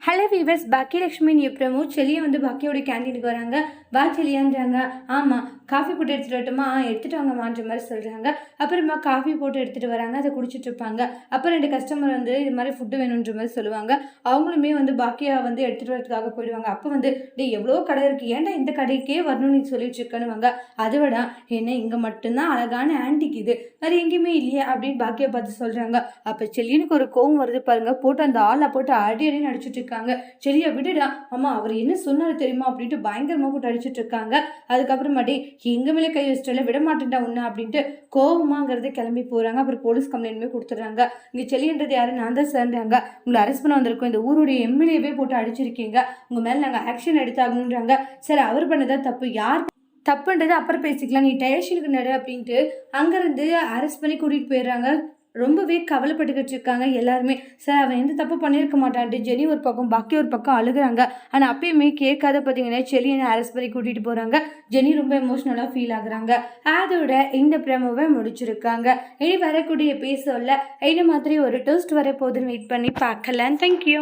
Hello viewers, Baakiyalakshmi Prabhu செல்லியை வந்து பாக்கியோட கேண்டீனுக்கு வராங்க. வா செல்லியான்றாங்க. ஆமாம், காஃபி போட்டு எடுத்துகிட்டு வரட்டுமா? எடுத்துகிட்டு வாங்கம்மான்ற மாதிரி சொல்கிறாங்க. அப்புறமா காஃபி போட்டு எடுத்துகிட்டு வராங்க. அதை குடிச்சிட்டு இருப்பாங்க. அப்புறம் 2 கஸ்டமர் வந்து இது மாதிரி ஃபுட்டு வேணுன்ற மாதிரி சொல்லுவாங்க. அவங்களுமே வந்து பாக்கியா வந்து எடுத்துகிட்டு வரதுக்காக போயிடுவாங்க. அப்போ வந்து எவ்வளோ கடை இருக்குது, ஏன்டா இந்த கடைக்கே வரணும்னு நீ சொல்லிட்டு இருக்கணுவாங்க. அதை விட என்ன இங்கே மட்டும்தான் அழகான ஆன்டிக், இது வேறு எங்கேயுமே இல்லையா அப்படின்னு பாக்கியா பார்த்து சொல்கிறாங்க. அப்போ செல்லினுக்கு ஒரு கோவம் வருது பாருங்க. போட்டு அந்த ஆளை போட்டு அடி நடிச்சுட்டு இருக்காங்க. செல்லியை விடுடா அம்மா, அவர் என்ன சொன்னாரு தெரியுமா அப்படின்ட்டு பயங்கரமாக போட்டு அடிச்சுட்டு இருக்காங்க. அதுக்கப்புறமாட்டி எங்க மேலே கை வச்சிட்டால விட மாட்டேன்டா ஒன்று அப்படின்ட்டு கோவமாங்கிறத கிளம்பி போறாங்க. அப்புறம் போலீஸ் கம்ப்ளைண்ட்மே கொடுத்துட்றாங்க. இங்கே செல்லின்றது யாரு? நான் தான் சேர்ந்தாங்க. உங்களை அரெஸ்ட் பண்ண வந்திருக்கோம். இந்த ஊருடைய எம்எல்ஏவே போட்டு அடிச்சிருக்கீங்க. உங்க மேலே நாங்கள் ஆக்ஷன் எடுத்தாகணுன்றாங்க. சரி, அவர் பண்ணதான் தப்பு, யார் தப்புன்றது அப்புறம் பேசிக்கலாம், நீ டயேஷனுக்கு நடு அப்படின்ட்டு அங்கேருந்து அரெஸ்ட் பண்ணி கூட்டிகிட்டு போயிடுறாங்க. ரொம்பவே கவலைப்பட்டுக்கிட்டு இருக்காங்க எல்லாருமே. சார், அவன் எந்த தப்பு பண்ணியிருக்க மாட்டான்ட்டு ஜெனி ஒரு பக்கம் பாக்கி ஒரு பக்கம் அழுகுறாங்க. ஆனால் அப்பயுமே கேட்காத பார்த்தீங்கன்னா செல்லியை அரெஸ்ட் பண்ணி கூட்டிகிட்டு போகிறாங்க. ஜெனி ரொம்ப எமோஷ்னலாக ஃபீல் ஆகுறாங்க. அதோட இந்த ப்ரோமோவை முடிச்சிருக்காங்க. இனி வரக்கூடிய எபிசோடில் என்ன மாதிரி ஒரு ட்விஸ்ட் வரப்போகுதுன்னு வெயிட் பண்ணி பார்க்கலாம். தேங்க்யூ.